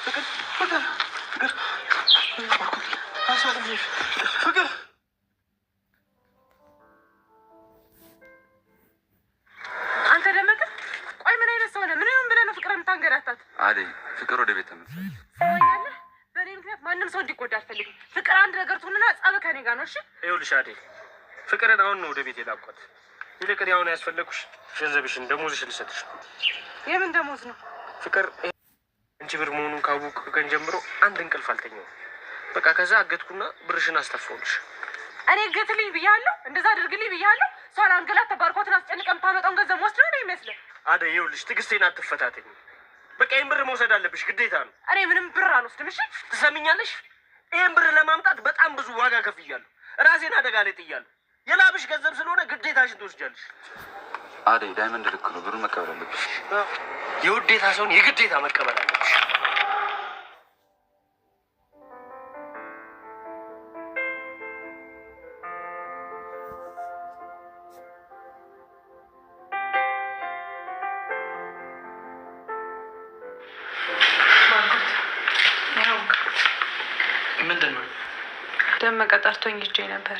ፍቅር አንተ ደመቀ፣ ቆይ ምን አይነት ሰው ነህ? ምን ይሁን ብለህ ነው ፍቅር የምታንገላታት? አደይ ፍቅር ወደ ቤት ተመለሰ። ሰማኛለህ? በእኔ ምክንያት ማንም ሰው እንዲጎዳ አልፈልግም። ፍቅር አንድ ነገር ትሆንና ጸብ ከኔ ጋር ነው። እሺ ይኸውልሽ አደይ፣ ፍቅርን አሁን ነው ወደ ቤት የላኳት። ይልቅ እኔ አሁን ያስፈለጉሽ ገንዘብሽን፣ ደሞዝሽን ልሰጥሽ ነው። የምን ደሞዝ ነው? ፍቅር አንቺ ብር መሆኑን ካወቅኩ ቀን ጀምሮ አንድ እንቅልፍ አልተኛውም። በቃ ከዛ አገትኩና ብርሽን አስተፋውልሽ። እኔ እገትልኝ ብያለሁ፣ እንደዛ አድርግልኝ ብያለሁ። እሷን አንገላት ተባርኮትን አስጨንቀ የምታመጣውን ገንዘብ ወስደው ነው ይመስልህ? አደይ ይኸውልሽ፣ ትዕግስቴን አትፈታተኝ። በቃ ይህን ብር መውሰድ አለብሽ፣ ግዴታ ነው። እኔ ምንም ብር አልወስድም። እሺ ትሰሚኛለሽ? ይህን ብር ለማምጣት በጣም ብዙ ዋጋ ከፍያለሁ። ራሴን አደጋ ላይ ጥያለሁ። የላብሽ ገንዘብ ስለሆነ ግዴታሽን ትወስጃለሽ። አደይ ዳይመንድ ልክ ነው፣ ብሩን መቀበል አለብሽ። የውዴታ ሰውን የግዴታ መቀበል አለብሽ። ምንድን ነው? ደመቀ ጠርቶኝ ሂጄ ነበር።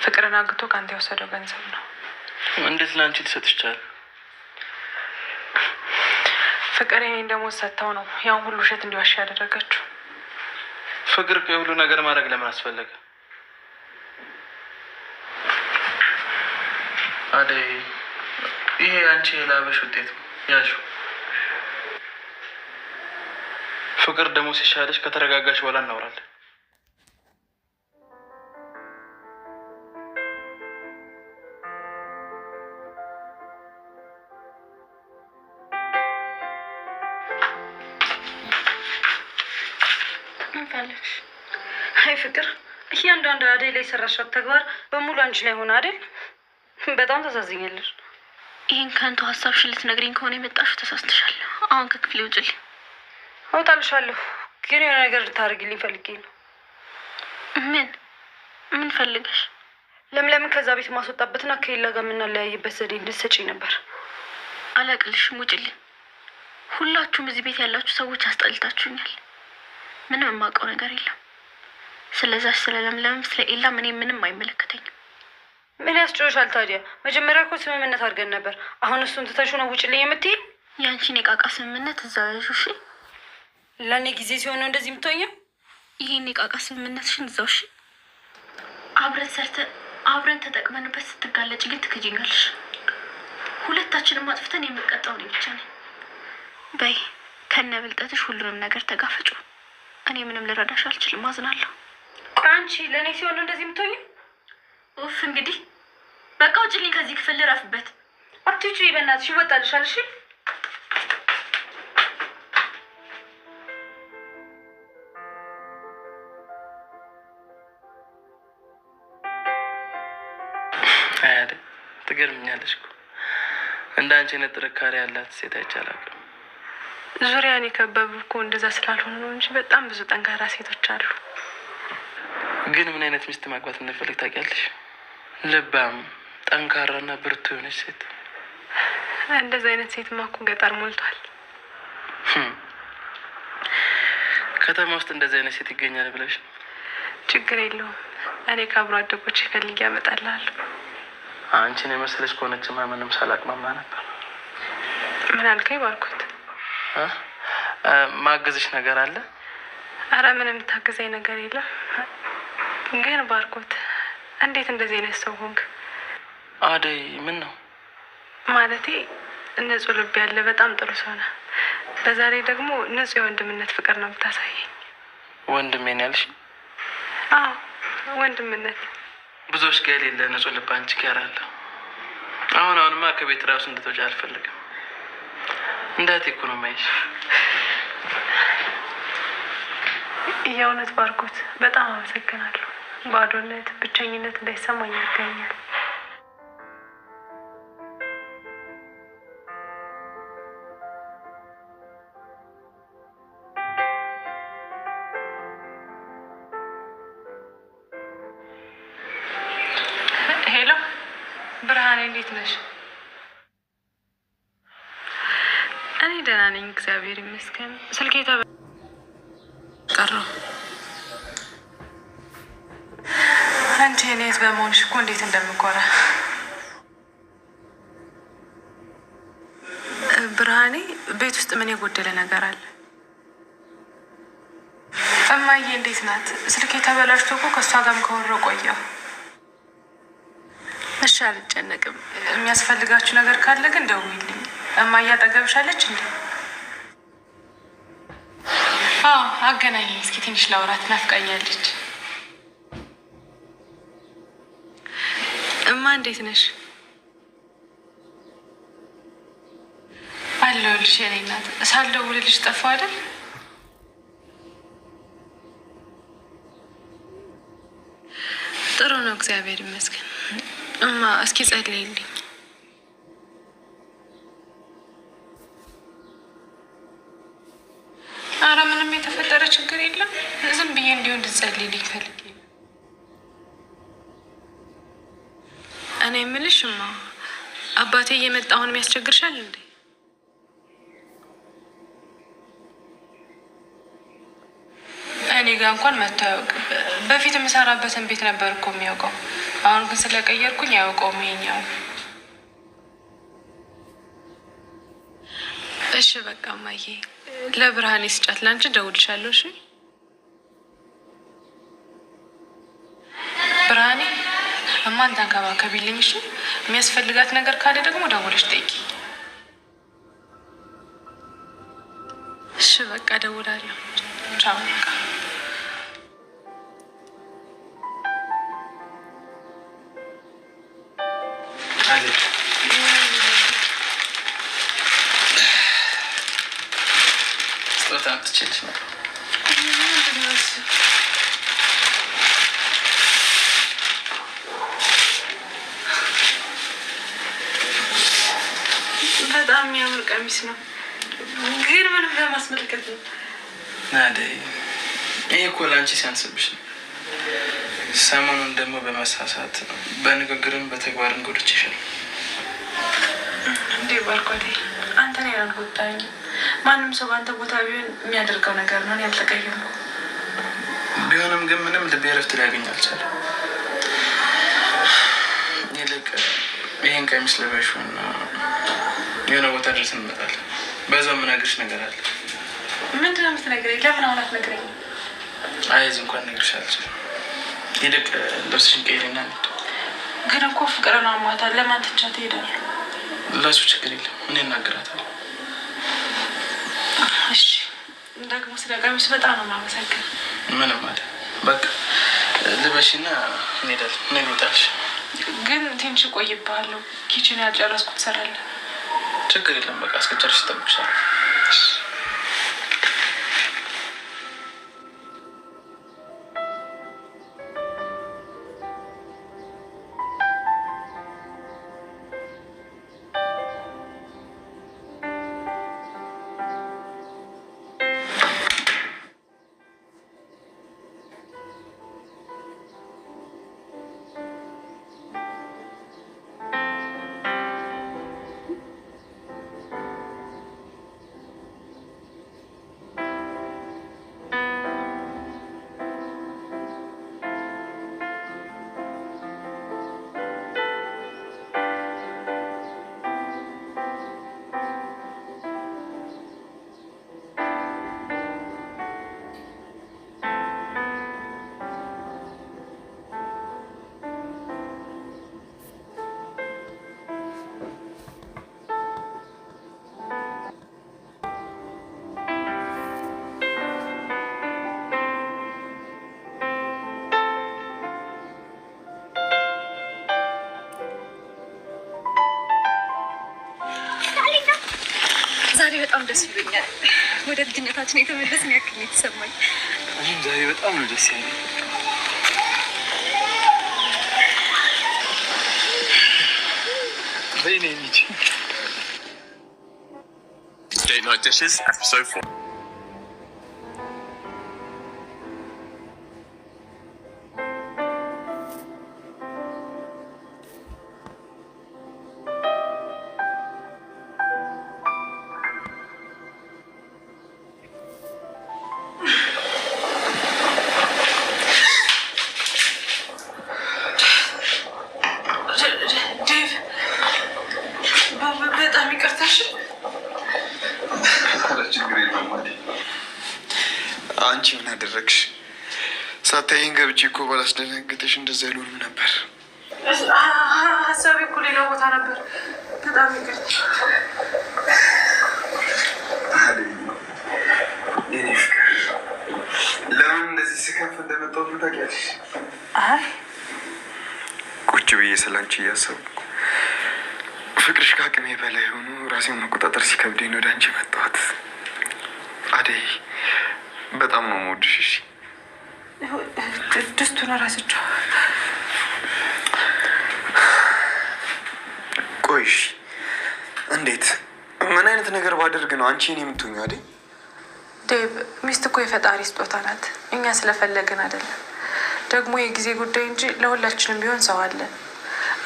ፍቅርን አግቶ ከአንተ የወሰደው ገንዘብ ነው። እንዴት ለአንቺ ትሰጥቻል? ፍቅር የኔን ደሞዝ ሰጥተው ነው ያን ሁሉ ውሸት እንዲዋሽ ያደረገችው። ፍቅር የሁሉ ነገር ማድረግ ለምን አስፈለገ? አደይ ይሄ አንቺ የላበሽ ውጤት ነው፣ ያዡ። ፍቅር ደግሞ ሲሻለሽ ከተረጋጋሽ በኋላ እናወራለን። አይ ፍቅር፣ እያንዳንዱ አደይ ላይ የሰራሻት ተግባር በሙሉ አንቺ ላይ ሆነ አይደል? በጣም ተሳዝኛለሽ። ይህን ከንቱ ሀሳብሽን ልትነግሪኝ ከሆነ የመጣሽው ተሳስተሻል። አሁን ከክፍሌ ውጭልኝ። እወጣልሻለሁ፣ ግን የሆነ ነገር ልታደርግልኝ ፈልጌ ነው። ምን ፈልገሽ? ለምለምን ከዛ ቤት ማስወጣበትና ከሌላ ጋር የምናለያይበት ዘዴ እንድትሰጪኝ ነበር። አላቅልሽም፣ ውጭልኝ። ሁላችሁም እዚህ ቤት ያላችሁ ሰዎች አስጠልታችሁኛል። ምንም የማውቀው ነገር የለም። ስለዛች ስለ ለምለም ስለ ኤላ ምንም አይመለከተኝም። ምን ያስጮሻል ታዲያ? መጀመሪያ እኮ ስምምነት አድርገን ነበር። አሁን እሱን ትተሽው ነው ውጭልኝ የምትይኝ? ያንቺን የቃቃ ስምምነት እዛው ያዥው። እሺ ለእኔ ጊዜ ሲሆን ነው እንደዚህ የምትሆኝም? ይሄን የቃቃ ስምምነትሽን እዛው። እሺ አብረን ተጠቅመንበት ስትጋለጭ ግን ትክጂኛለሽ። ሁለታችንም አጥፍተን የምንቀጣው ነው ብቻ ነኝ። በይ ከነ ብልጠትሽ ሁሉንም ነገር ተጋፈጩ። እኔ ምንም ልረዳሽ አልችልም። አዝናለሁ። አንቺ ለእኔ ሲሆን ነው እንደዚህ የምትሆኝም? ኡፍ እንግዲህ በቃ ውጭልኝ ከዚህ ክፍል ልረፍበት። አትውጪ በእናትሽ፣ ይወጣልሻል። እሺ አያደ ትገርምኛለሽ እኮ። እንደ አንቺ አይነት ጥንካሬ ያላት ሴት አይቻልም። ዙሪያን የከበቡ እኮ እንደዛ ስላልሆነ ነው እንጂ በጣም ብዙ ጠንካራ ሴቶች አሉ። ግን ምን አይነት ሚስት ማግባት እንደፈልግ ታውቂያለሽ? ልባም፣ ጠንካራና ብርቱ የሆነች ሴት። እንደዚህ አይነት ሴትማ እኮ ገጠር ሞልቷል። ከተማ ውስጥ እንደዚህ አይነት ሴት ይገኛል ብለሽ? ችግር የለውም፣ እኔ ከአብሮ አደጎቼ ፈልጌ ያመጣልሃለሁ። አንቺን የመሰለች ከሆነችማ ምንም ሳላቅማማ ነበር። ምን አልከኝ ባርኮት? ማገዝሽ ነገር አለ? አረ ምንም ታገዘኝ ነገር የለም። ግን ባርኮት እንዴት እንደዚህ አይነት ሰው ሆንክ? አደይ ምን ነው? ማለቴ ንጹህ ልብ ያለ በጣም ጥሩ ሰው ነህ። በዛሬ ደግሞ ንጹህ የወንድምነት ፍቅር ነው የምታሳየኝ። ወንድሜን ያልሽ? አዎ ወንድምነት። ብዙዎች ጋር የሌለ ንጹህ ልብ አንቺ ጋር አለ። አሁንማ ከቤት ራሱ እንድትወጪ አልፈልግም። እንዳት ኢኮኖሚያሽ የእውነት ባርኮት በጣም አመሰግናለሁ። ባዶነት፣ ብቸኝነት እንዳይሰማኝ ያገኛል። ሄሎ ብርሃኔ፣ እንዴት ነሽ? እኔ ደህና ነኝ እግዚአብሔር ይመስገን። ስልኬ አንቺ እኔት በመሆንሽ እኮ እንዴት እንደምኮራ። ብርሃኔ፣ ቤት ውስጥ ምን የጎደለ ነገር አለ? እማዬ እንዴት ናት? ስልኬ ተበላሽቶ እኮ ከእሷ ጋርም ከወረው ቆየሁ። እሺ አልጨነቅም። የሚያስፈልጋችሁ ነገር ካለ ግን ደውይልኝ። እማዬ አጠገብሻለች እንዴ? አዎ አገናኘኝ እስኪ ትንሽ ላውራት፣ ናፍቃኛለች። እማ እንዴት ነሽ? አለሁልሽ የኔ እናት። ሳልደውልልሽ ጠፋሁ አይደል? ጥሩ ነው እግዚአብሔር ይመስገን። እማ እስኪ ጸልይልኝ። አረ ምንም የተፈጠረ ችግር የለም። ዝም ብዬ እንዲሁ እንድትጸልይልኝ ፈልጌ ነው። እኔ የምልሽ እማ፣ አባቴ እየመጣ አሁንም ያስቸግርሻል እንዴ? እኔ ጋር እንኳን መጥቶ አያውቅም። በፊት የምሰራበትን ቤት ነበር እኮ የሚያውቀው። አሁን ግን ስለቀየርኩኝ አያውቀውም ይሄኛው። እሺ በቃ እማዬ፣ ለብርሃኔ ስጫት፣ ላንቺ እደውልልሻለሁ። እሺ ብርሃኔ፣ እማን ተንከባከቢልኝ። እሺ የሚያስፈልጋት ነገር ካለ ደግሞ ደውለሽ ጠይቂ። እሺ በቃ እደውላለሁ። ቻው በቃ። በጣም ትችልሽ ነው። በጣም የሚያምር ቀሚስ ነው፣ ግን ምንም ለማስመልከት ነው። አደይ፣ ይሄ እኮ ለአንቺ ሲያንስብሽ ነው። ሰሞኑን ደግሞ በመሳሳት በንግግርም በተግባርም ጎድቼሻለሁ። እንዴ ባርኮቴ፣ አንተ ነው ያልጎዳኝ። ማንም ሰው በአንተ ቦታ ቢሆን የሚያደርገው ነገር ነው። ያልተቀየምኩ ቢሆንም ግን ምንም ልቤ እረፍት ሊያገኝ አልቻለም። ይልቅ ይሄን ቀሚስ ልበሽው እና የሆነ ቦታ ድረስ እንመጣለን። በዛው የምነግርሽ ነገር አለ። ምንድን ነው የምትነግረኝ? ለምን አሁን አትነግረኝም? አይዝ እንኳን ነግርሽ አልችልም። ይልቅ ልብስሽን ቀይሪና እንሂድ። ግን እኮ ፍቅርን አሟታል። ለማን ትቻት ትሄዳለህ? ለሱ ችግር የለም፣ እኔ እናገራታለሁ። እሺ ደግሞ ስለ ቀሚስ በጣም ነው የማመሰግን። ምንም አለ። በቃ ልበሽና እንሄዳለን። እኔ ልውጣልሽ። ግን ትንሽ እቆይብሃለሁ። ኪችን ያልጨረስኩት እሰራለሁ። ችግር የለም። በቃ እስከጨርሽ እጠብቅሻለሁ። ዛሬ በጣም ደስ ይለኛል። ወደ ልጅነታችን የተመለስን ያክል የተሰማኝ። እኔም ዛሬ በጣም ነው ደስ ያለኝ። Date night dishes, episode 4. አንቺ ምን አደረግሽ? ሳታይኝ ገብቼ እኮ ባላስደነግጥሽ እንደዛ አይሉንም ነበር። ሀሳቤ እኮ ሌላ ቦታ ነበር። በጣም ይቅርታ። የኔ ፍቅር ለምን እንደዚህ ስከፍ እንደመጣሁ ታውቂያለሽ? አይ ቁጭ ብዬ ስላንቺ እያሰብኩ ፍቅርሽ ከአቅሜ በላይ ሆኖ ራሴን መቆጣጠር ሲከብደኝ ወደ አንቺ መጣሁት። አደይ በጣም ነው የምወድሽ። ድስቱን እረስቸው። ቆይሽ እንዴት ምን አይነት ነገር ባደርግ ነው አንቺ እኔ የምትሆኚው? አደይ ዴቭ፣ ሚስት እኮ የፈጣሪ ስጦታ ናት። እኛ ስለፈለግን አይደለም። ደግሞ የጊዜ ጉዳይ እንጂ ለሁላችንም ቢሆን ሰው አለን።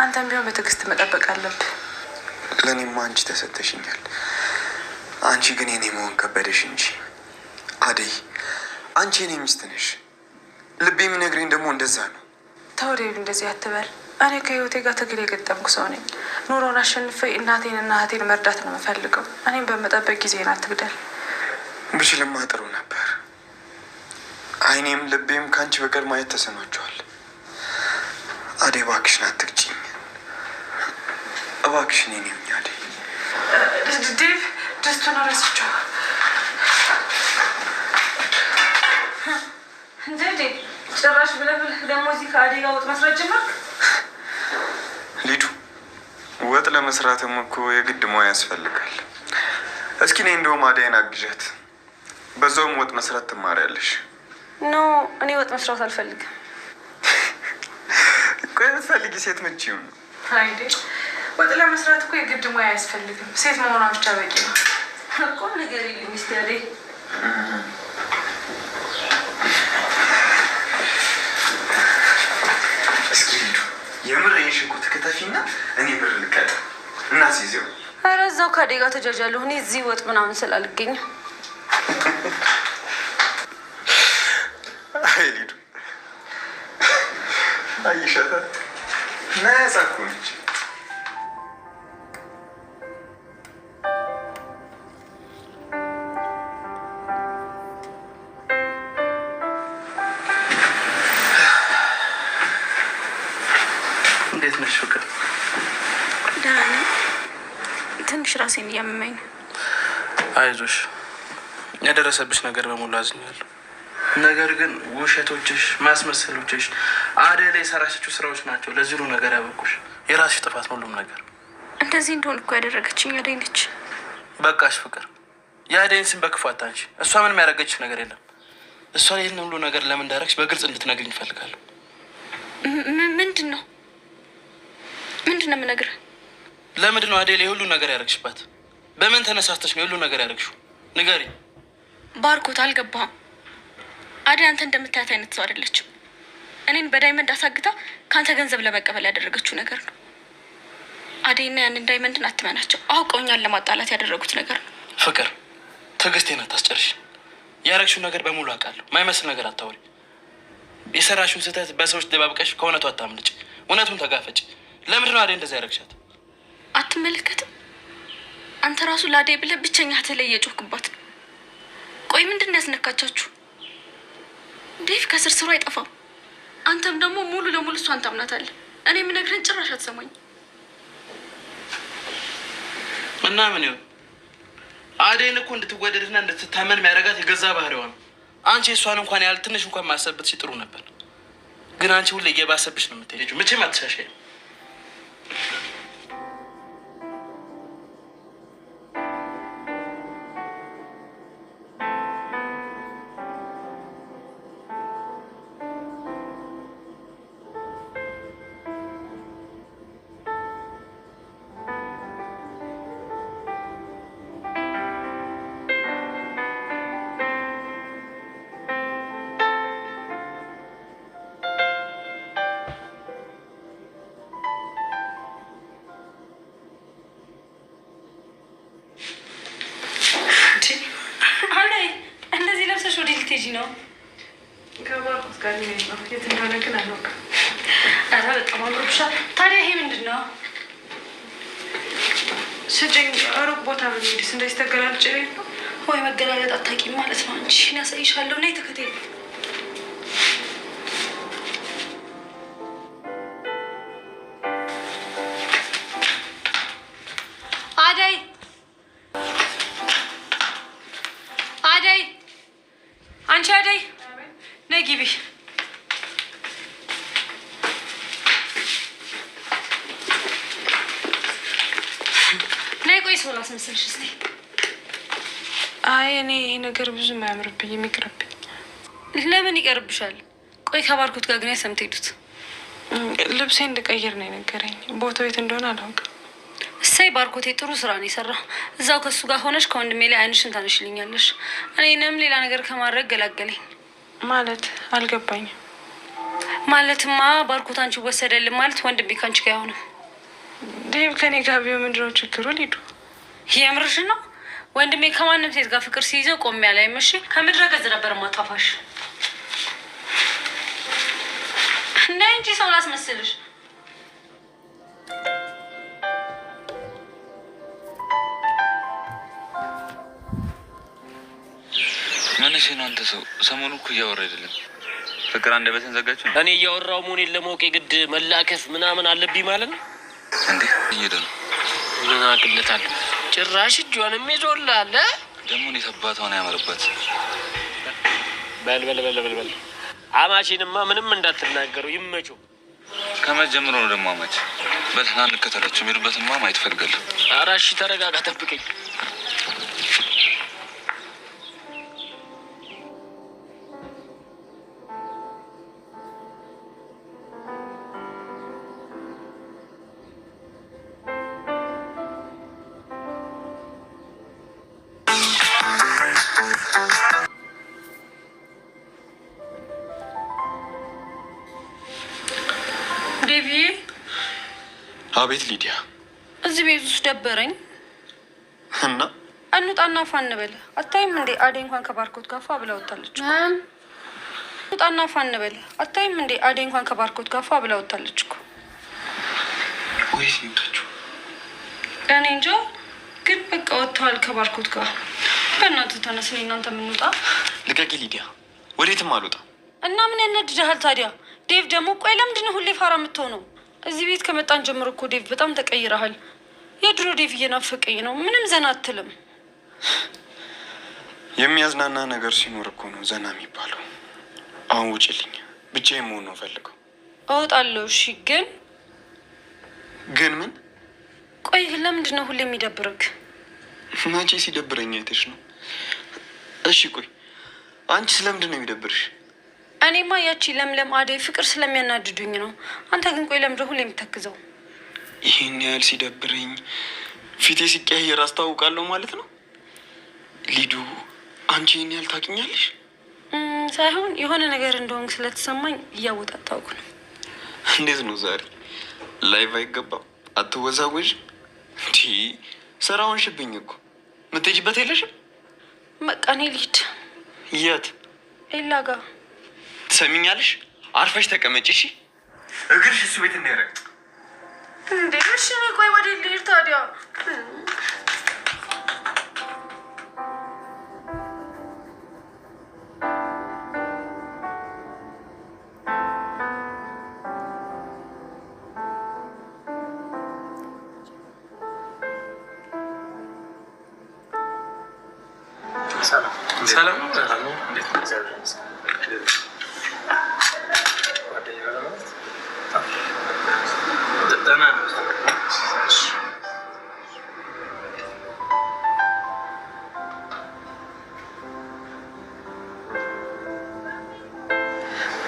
አንተም ቢሆን በትዕግስት መጠበቅ አለብህ። ለእኔማ አንቺ ተሰጥተሽኛል። አንቺ ግን የኔ መሆን ከበደሽ እንጂ። አደይ አንቺ የኔ ሚስት ነሽ። ልቤ የሚነግረኝ ደግሞ እንደዛ ነው። ተው ዴቭ፣ እንደዚህ አትበል። እኔ ከህይወቴ ጋር ትግል የገጠምኩ ሰው ነኝ። ኑሮን አሸንፌ እናቴንና እህቴን መርዳት ነው የምፈልገው። እኔም በመጠበቅ ጊዜን አትግደል። ብችልማ ጥሩ ነበር። አይኔም ልቤም ከአንቺ በቀር ማየት ተሰኗቸዋል። አደይ እባክሽን አትግጪኝ። እባክሽን የኔ ሁኚ አደይ። ዴቭ፣ ድስቱን እረስቸው። እንዴ ጭራሽ ብለህ ደግሞ እዚህ ከአደይ ጋር ወጥ መስራት ጀመርክ? ሊዱ፣ ወጥ ለመስራትም እኮ የግድ ሙያ ያስፈልጋል። እስኪ እኔ እንደውም አደይን አግዣት፣ በዛውም ወጥ መስራት ትማሪያለሽ። ኖ፣ እኔ ወጥ መስራት አልፈልግም። ቆይ የምትፈልጊ ሴት ምችው ነው? አይዴ፣ ወጥ ለመስራት እኮ የግድ ሙያ አያስፈልግም። ሴት መሆኗ ብቻ በቂ ነው እኮ። ነገር የለም ሚስቴ አደይ። እስኪ ሊዱ፣ የምር የሽንኩርት ክትፊና እኔ ብር ልቀጥ እና ሲይዘው። ኧረ እዛው ከአደይ ጋር ተጃጃለሁ። እኔ እዚህ ወጥ ምናምን ስላልገኝ። አይ ሊዱ፣ አይሻታ ናያሳኩንች። እንዴት ነሽ ፍቅር? ደህና ነኝ። ትንሽ ራሴን እያመመኝ ነው። አይዞሽ፣ የደረሰብሽ ነገር በሙሉ አዝኛለሁ። ነገር ግን ውሸቶችሽ፣ ማስመሰሎችሽ፣ አደይ ላይ የሰራሻቸው ስራዎች ናቸው ለዚህ ሁሉ ነገር ያበቁሽ። የራስሽ ጥፋት ነው ሁሉም ነገር። እንደዚህ እንደሆን እኮ ያደረገችኝ አደይ ነች። በቃሽ ፍቅር፣ የአደይን ስም በክፉ አታንቺ። እሷ ምንም ያደረገችሽ ነገር የለም። እሷ ላይ ይህን ሁሉ ነገር ለምን እንዳደረግሽ በግልጽ እንድትነግሪኝ እፈልጋለሁ። ምንድን ነው የምነግርህ? ለምንድን ነው አደይ ላይ ሁሉ ነገር ያደረግሽባት? በምን ተነሳስተሽ ነው ሁሉ ነገር ያደረግሽው? ንገሪኝ። ባርኮት፣ አልገባህም? አደይ አንተ እንደምታያት አይነት ሰው አይደለችም። እኔን በዳይመንድ አሳግታ ከአንተ ገንዘብ ለመቀበል ያደረገችው ነገር ነው። አደይና ያንን ዳይመንድን አትመናቸው። አውቀው እኛን ለማጣላት ያደረጉት ነገር ነው። ፍቅር፣ ትዕግስቴን አታስጨርሽ። ያደረግሽው ነገር በሙሉ አውቃለሁ። ማይመስል ነገር አታውሪ። የሰራሽውን ስህተት በሰዎች ደባብቀሽ ከእውነቱ አታምልጭ። እውነቱን ተጋፈጭ። ለምንድን ነው አደይ እንደዛ ያደረግሻት? አትመለከትም? አንተ ራሱ ለአደይ ብለህ ብቸኛ ተለየ ጮህክባት ነው። ቆይ ምንድን ነው ያስነካቻችሁ? ዴቭ ከስር ስሩ አይጠፋም። አንተም ደግሞ ሙሉ ለሙሉ እሷን ታምናታለህ። እኔ የምነግርህን ጭራሽ አትሰማኝ። እና ምን ይሁን? አደይን እኮ እንድትወደድና እንድትታመን የሚያደርጋት የገዛ ባህሪዋ ነው። አንቺ እሷን እንኳን ያህል ትንሽ እንኳን ማሰብበት ጥሩ ነበር። ግን አንቺ ሁሌ እየባሰብሽ ነው የምትሄጂው። መቼም አትሻሻይም። ልትሄጂ ነው? ከባርኮት ጋር ነው። የት እንደሆነ ግን አላውቅም። ኧረ በጣም አምሮብሻል። ታዲያ ይሄ ምንድን ነው? ስጭኝ። ሩቅ ቦታ ብንሄድስ እንደዚህ ተገላልጭ ነው? ወይ መገላለጥ አታውቂም ማለት ነው እንጂ እኔ አሳይሻለሁ። ነይ ተከተይኝ። አደይ አደይ፣ አንቺ አደይ ነይ ግቢ። ነይ ቆይ ሰው ላስመስልሽ እስኪ። አይ እኔ ይሄ ነገር ብዙም አያምርብኝም፣ ይቅርብኝ። ለምን ይቀርብሻል? ቆይ ከባርኮት ጋር ግን ሰምተህ ሄዱት? ልብሴ እንድቀይር ነው የነገረኝ። ቦታው የት እንደሆነ አላውቅም። እሰይ ባርኮቴ ጥሩ ስራ ነው የሰራው። እዛው ከሱ ጋር ሆነሽ ከወንድሜ ላይ አይንሽን ታነሽልኛለሽ። እኔንም ሌላ ነገር ከማድረግ ገላገለኝ። ማለት አልገባኝም። ማለትማ ባርኮት አንቺ ወሰደልን ማለት ወንድሜ ካንቺ ጋር አይሆንም። ዴቭ ከኔ ጋር ቢሆን ምንድነው ችግሩ? ሊዱ የምርሽ ነው? ወንድሜ ከማንም ሴት ጋር ፍቅር ሲይዘው ቆሜ ያላይም። እሺ ከምድረ ገጽ ነበር ማጣፋሽ። እና እንጂ ሰው ላስመስልሽ። ምንሽ ነው አንተ ሰው? ሰሞኑ እኮ እያወራ አይደለም። ፍቅር አንደበትን ዘጋችሁ። እኔ እያወራው መሆኔን ለማወቅ የግድ መላከፍ ምናምን አለብኝ ማለት ነው እንዴ? እየሄደ ነው። ምን አቅለታለሁ? ጭራሽ እጇንም ይዞላል። ደግሞ እኔ ተባቷን ያመርበት። በል አማቺንማ ምንም እንዳትናገረው ይመቸው። ከመጀመሩ ነው ደግሞ አማች። በልና እንከተላችሁ። የሚሄዱበትማ ማየት እፈልጋለሁ። ኧረ እሺ ተረጋጋ፣ ጠብቀኝ። ዴቪ። አቤት ሊዲያ። እዚህ ቤት ውስጥ ደበረኝ እና እንውጣና ፋ እንበል። አታይም እንዴ አደይ እንኳን ከባርኮት ጋር ፋ ብላ ወጣለች። እንውጣና ፋ እንበል። አታይም እንዴ አደይ እንኳን ከባርኮት ጋር ፋ ብላ ወጣለች እኮ። ወይስ ይምጣችሁ? እኔ እንጃ፣ ግን በቃ ወጥተዋል ከባርኮት ጋር። በእናትህ ተነስ፣ እናንተ የምንወጣ። ልቀቂ ሊዲያ፣ ወዴትም አልወጣም። እና ምን ያናድድሃል ታዲያ? ዴቭ ደግሞ ቆይ ለምንድን ነው ሁሌ ፋራ የምትሆነው? እዚህ ቤት ከመጣን ጀምሮ እኮ ዴቭ በጣም ተቀይረሃል። የድሮ ዴቭ እየናፈቀኝ ነው። ምንም ዘና አትልም። የሚያዝናና ነገር ሲኖር እኮ ነው ዘና የሚባለው። አሁን ውጭልኝ፣ ብቻዬን መሆን ነው ፈልገው። እወጣለሁ። እሺ። ግን ምን? ቆይ ግን ለምንድን ነው ሁሌ የሚደብርክ? መቼ ሲደብረኝ አይተሽ ነው? እሺ ቆይ አንቺ ስለምንድን ነው የሚደብርሽ? እኔማ ያቺ ለምለም አደይ ፍቅር ስለሚያናድዱኝ ነው። አንተ ግን ቆይ ለምንድን ሁሌ የምታክዘው? ይህን ያህል ሲደብረኝ ፊቴ ሲቀያየር አስታውቃለሁ ማለት ነው? ሊዱ አንቺ ይህን ያህል ታውቂኛለሽ? ሳይሆን የሆነ ነገር እንደሆንክ ስለተሰማኝ እያወጣጣውኩ ነው። እንዴት ነው ዛሬ ላይቭ አይገባም? አትወዛወዥ እንዲ ስራውን ሽብኝ እኮ የምትሄጂበት የለሽም? በቃ እኔ ልሂድ። የት? ኤላ ጋር። ትሰሚኛለሽ? አርፈሽ ተቀመጭ እሺ? እግርሽ እሱ ቤት እንዳይረግጥ እንዴ። እሺ እኔ ቆይ ወደ ልሂድ ታዲያ። ሰላም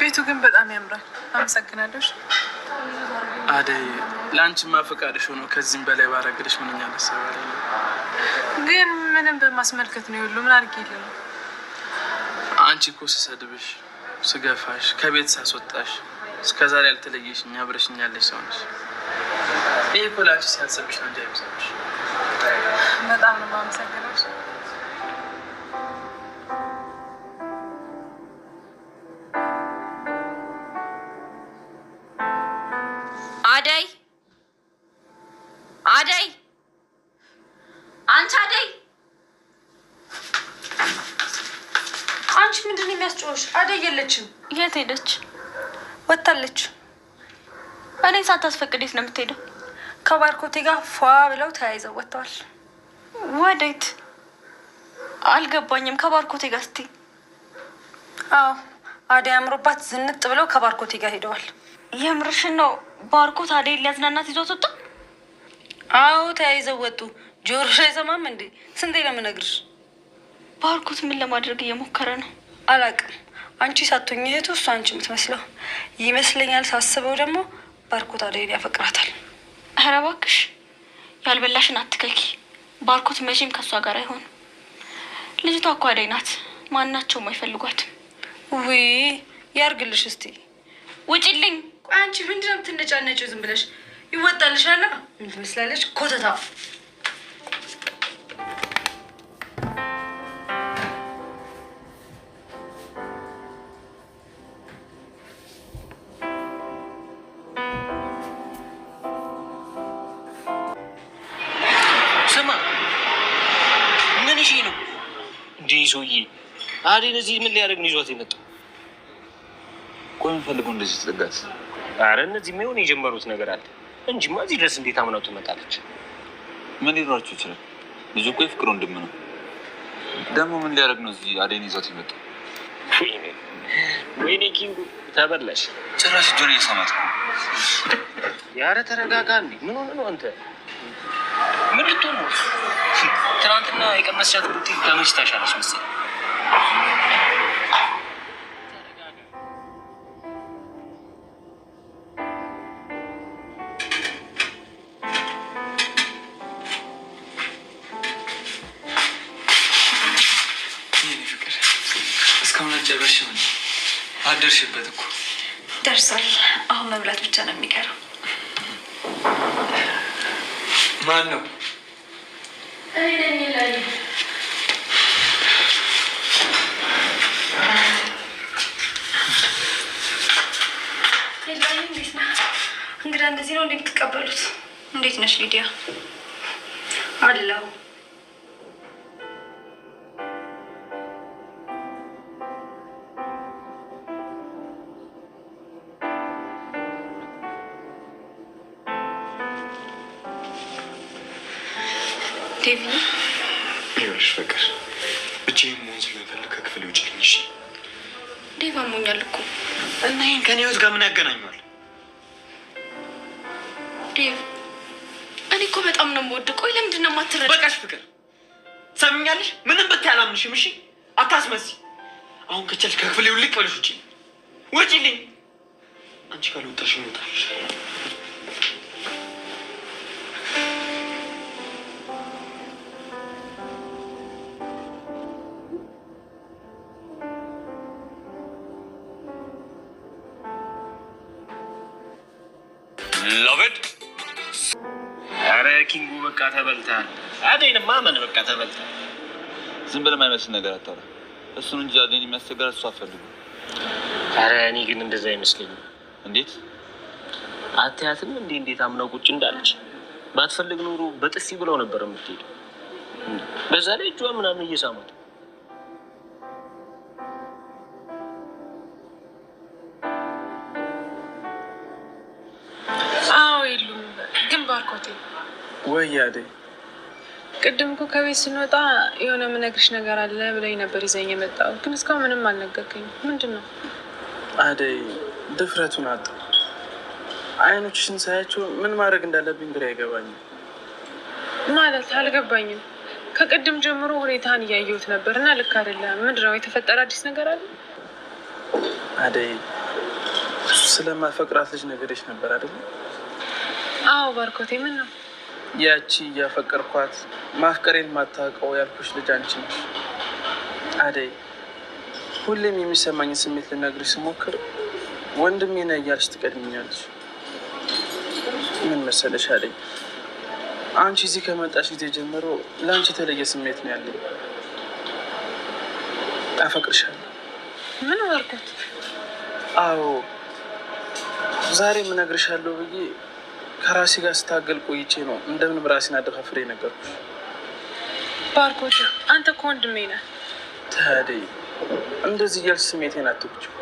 ቤቱ ግን በጣም ያምራል። አመሰግናለሁ። አደይ፣ ለአንቺማ ፈቃድሽ ሆኖ ከዚህም በላይ ባረግልሽ ምንኛ ደስ ባለኝ። ግን ምንም በማስመልከት ነው ሁሉ ምን አድርጌልህ ነው? አንቺ እኮ ስሰድብሽ፣ ስገፋሽ፣ ከቤት ሳስወጣሽ እስከዛሬ ያልተለየሽኝ አብረሽኝ ያለሽ ሰው ነሽ። ይህ እኮ ለአንቺ ሲያንስብሽ ነው እንጂ አይብዛብሽ። በጣም ነው የማመሰግነው። አደይ አደይ፣ አንቺ አደይ አንቺ ምንድን ነው የሚያስጮሽ? አደይ የለችም። የት ሄደች? ወታለች። እኔን ሳታስፈቅድ የት ነው የምትሄደው? ከባርኮቴ ጋር ፏ ብለው ተያይዘው ወጥተዋል። ወዴት? አልገባኝም። ከባርኮቴ ጋር ስትይ? አዎ አደይ አምሮባት ዝንጥ ብለው ከባርኮቴ ጋር ሄደዋል። የምርሽን ነው? ባርኮት አደይን ሊያዝናናት ይዟት ወጣ? አዎ ተያይዘው ወጡ። ጆሮሽ አይሰማም እንዴ? ስንቴ ለምነግርሽ። ባርኮት ምን ለማድረግ እየሞከረ ነው? አላውቅም። አንቺ ሳትሆኚ እህቱ እሱ አንቺ የምትመስለው ይመስለኛል። ሳስበው ደግሞ ባርኮት አደይን ያፈቅራታል። ኧረ እባክሽ ያልበላሽን አትከኪ። ባርኮት መቼም ከእሷ ጋር አይሆንም። ልጅቷ እኮ አደይ ናት። ማናቸውም አይፈልጓትም። ውይ ያርግልሽ። እስቲ ውጪልኝ። አንቺ ምንድነው የምትነጫነጪው? ዝም ብለሽ ይወጣልሻል። ምን ትመስላለች? ኮተታ። ስማ ምን እሺ ነው እንዴ? ሰውዬ አደይን እዚህ ምን ሊያደርግ ነው ይዟት የመጣው? ቆይ የምፈልገው እንደዚህ ትጠጋት። ኧረ እነዚህ ምን የጀመሩት ነገር አለ እንጂማ እዚህ ድረስ እንዴት አምናው ትመጣለች? ምን ሊኖራቸው ይችላል? ልጁ እኮ የፍቅር ወንድም ነው። ደግሞ ምን ሊያደርግ ነው እዚህ አደይን ይዟት የመጣው? ወይኔ ኪንጉ ተበላሽ። ጭራሽ እጇን እየሳማት ነው። ኧረ ተረጋጋ እንዴ! ምን ሆነ ነው አንተ? ምን ልትሆን ነው? ትናንትና የቀመስሻት ቡቲ ከመች ታሻለች መሰለኝ። እስካሁን አልጨረስሽም? አደርሽበት እኮ። ደርሷል። አሁን መብላት ብቻ ነው የሚቀረው። ማን ነው? እንግዳ እንደዚህ ነው እንደምትቀበሉት? እንዴት ነሽ ሊዲያ? አለው ዴቪ። ይኸውልሽ ፍቅር፣ ብቻዬን መሆን ስለምፈልግ ከክፍል ውጭልኝ። እሺ? ዴቭ አሞኛል እኮ። እና ይህን ከኔ ህይወት ጋር ምን ያገናኘዋል? ዴቭ እኔ እኮ በጣም ነው የምወድህ። ቆይ ለምንድን ነው የማትረዳ? በቃሽ ፍቅር፣ ሰምኛለሽ? ምንም ብታይ አላምንሽም። እሺ? አታስመስይ። አሁን ከቻልሽ ከክፍል ውልቅ በልሽ። ውጭልኝ። አንቺ ካልወጣሽ ይወጣልሽ። ሎቨድ ኧረ ኪንጉ በቃ ተበልተሃል። አደይንማ ማመን በቃ ተበልተሃል። ዝም ብለህ የማይመስል ነገር አታውራ። እሱን እንጂ አደይን የሚያስቸግራት እሱ አፈልጉ። ኧረ እኔ ግን እንደዛ አይመስለኝም። እንዴት አትያትም እንዴ? እንዴት አምናው ቁጭ እንዳለች። ባትፈልግ ኑሮ በጥፊ ብለው ነበር የምትሄዱ። በዛ ላይ እጇ ምናምን እየሳማት። የሉም ግን ባርኮቴ። ወይ አደይ፣ ቅድም እኮ ከቤት ስንወጣ የሆነ የምነግርሽ ነገር አለ ብለኝ ነበር ይዘኝ የመጣው፣ ግን እስካሁን ምንም አልነገርከኝም። ምንድን ነው? አደይ ድፍረቱን አጣ። አይኖችሽን ሳያቸው ምን ማድረግ እንዳለብኝ ግራ አይገባኝም። ማለት አልገባኝም። ከቅድም ጀምሮ ሁኔታን እያየሁት ነበር እና ልክ አይደለም። ምንድን ነው የተፈጠረ? አዲስ ነገር አለ? አደይ ስለማፈቅራት ልጅ ነገርሽ ነበር አይደል? አዎ ባርኮቴ። ምን ነው? ያቺ እያፈቀርኳት ማፍቀሬን ማታውቀው ያልኩሽ ልጅ አንቺ ነሽ አደይ። ሁሌም የሚሰማኝ ስሜት ልነግርሽ ስሞክር ወንድሜ ነህ እያልሽ ትቀድሚኛለሽ። ምን መሰለሽ አደይ፣ አንቺ እዚህ ከመጣሽ ጊዜ ጀምሮ ለአንቺ የተለየ ስሜት ነው ያለኝ። አፈቅርሻለሁ። ምን ባርኮት? አዎ ዛሬ እነግርሻለሁ ብዬ ከራሴ ጋር ስታገል ቆይቼ ነው እንደምን ራሴን አደፋፍሬ ነገርኩሽ። ባርኮት አንተ እኮ ወንድሜ ነህ። ታዲያ እንደዚህ እያልሽ ስሜቴን አትጉጂው።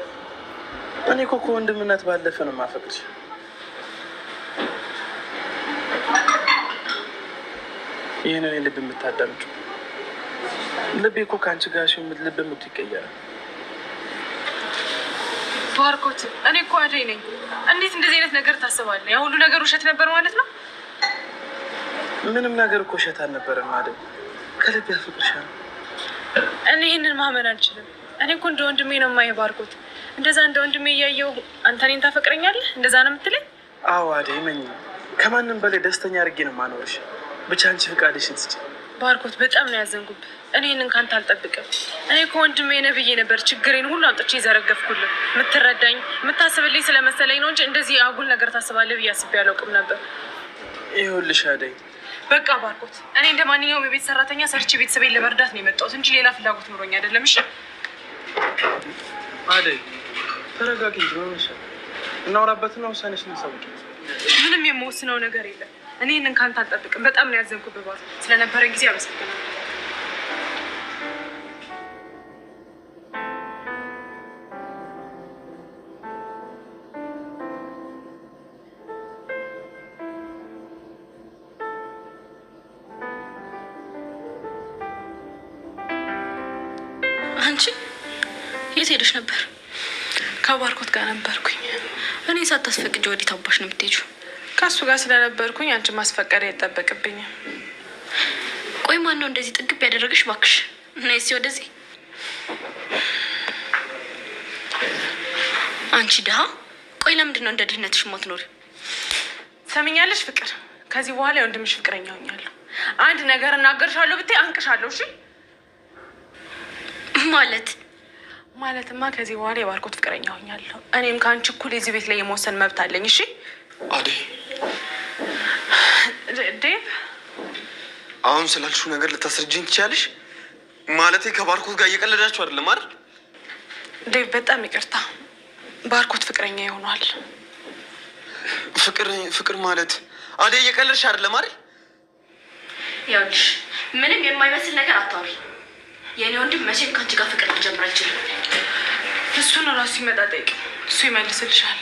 እኔ እኮ ከወንድምነት ባለፈ ነው የማፈቅርሽ። ይህንን ልብ የምታዳምጪው ልቤ እኮ ከአንቺ ጋር ሲሆን ልብ ምቱ ይቀየራል። ባርኮት፣ እኔ እኮ አደይ ነኝ። እንዴት እንደዚህ አይነት ነገር ታስባለህ? ያ ሁሉ ነገር ውሸት ነበር ማለት ነው? ምንም ነገር እኮ ውሸት አልነበረም አደይ። ከልቤ አፈቅርሻለሁ። እኔ ይህንን ማመን አልችልም። እኔ እኮ እንደ ወንድሜ ነው የማየው ባርኮት። እንደዛ እንደ ወንድሜ እያየሁ አንተ እኔን ታፈቅረኛለህ? እንደዛ ነው የምትለኝ? አዎ አደይ፣ መኝ ከማንም በላይ ደስተኛ አድርጌ ነው የማኖርሽ። ብቻ አንቺ ፈቃድሽን ስጪ። ባርኮት፣ በጣም ነው ያዘንኩብህ። እኔ ይህንን ካንተ አልጠብቅም። እኔ እኮ ወንድሜ ነብዬ ነበር ችግሬን ሁሉ አምጥቼ የዘረገፍኩልህ። የምትረዳኝ የምታስብልኝ ስለመሰለኝ ነው እንጂ እንደዚህ አጉል ነገር ታስባለህ ብዬ አስቤ አላውቅም ነበር። ይኸውልሽ አደይ፣ በቃ ባርኮት፣ እኔ እንደ ማንኛውም የቤት ሰራተኛ ሰርቼ ቤተሰቤን ለመርዳት ነው የመጣሁት እንጂ ሌላ ፍላጎት ኑሮኝ አይደለም። እሺ አደይ ተረጋጊ እንጂ መመሻል እናውራበትና ውሳኔሽን እንሳውቅ። ምንም የምወስነው ነገር የለም። እኔ ይህንን ካንተ አልጠብቅም። በጣም ነው ያዘንኩብህ ባርኮት። ስለነበረን ጊዜ አመሰግናለሁ። አንቺ የት ሄደሽ ነበር? ከባርኮት ጋር ነበርኩኝ። እኔ ሳታስፈቅጂ ወዴት አባሽ ነው የምትሄጂው? ከእሱ ጋር ስለነበርኩኝ አንቺ ማስፈቀድ አይጠበቅብኝም። ቆይ ማን ነው እንደዚህ ጥግብ ያደረገሽ? እባክሽ ነይ እስኪ ወደዚህ። አንቺ ድሃ፣ ቆይ ለምንድን ነው እንደ ድህነትሽ የማትኖሪ? ሰሚኛለሽ ፍቅር፣ ከዚህ በኋላ የወንድምሽ ፍቅረኛ ሆኛለሁ። አንድ ነገር እናገርሻለሁ ብታይ አንቅሻለሁ። እሺ ማለትማ ከዚህ በኋላ የባርኮት ፍቅረኛ ሆኛለሁ። እኔም ከአንቺ እኩል የዚህ ቤት ላይ የመወሰን መብት አለኝ። እሺ አደይ፣ ዴቭ፣ አሁን ስላልሽው ነገር ልታስረጅኝ ትችያለሽ? ማለቴ ከባርኮት ጋር እየቀለዳችሁ አይደለም አይደል? ዴቭ፣ በጣም ይቅርታ። ባርኮት ፍቅረኛ ይሆኗል። ፍቅር ማለት አደይ፣ እየቀለድሽ አይደለም አይደል? ያውልሽ ምንም የማይመስል ነገር አታውሪ። የኔ ወንድም መቼም ከአንቺ ጋር ፍቅር ሊጀምር አይችልም። እሱን እራሱ ይመጣ ጠይቅ፣ እሱ ይመልስልሻል።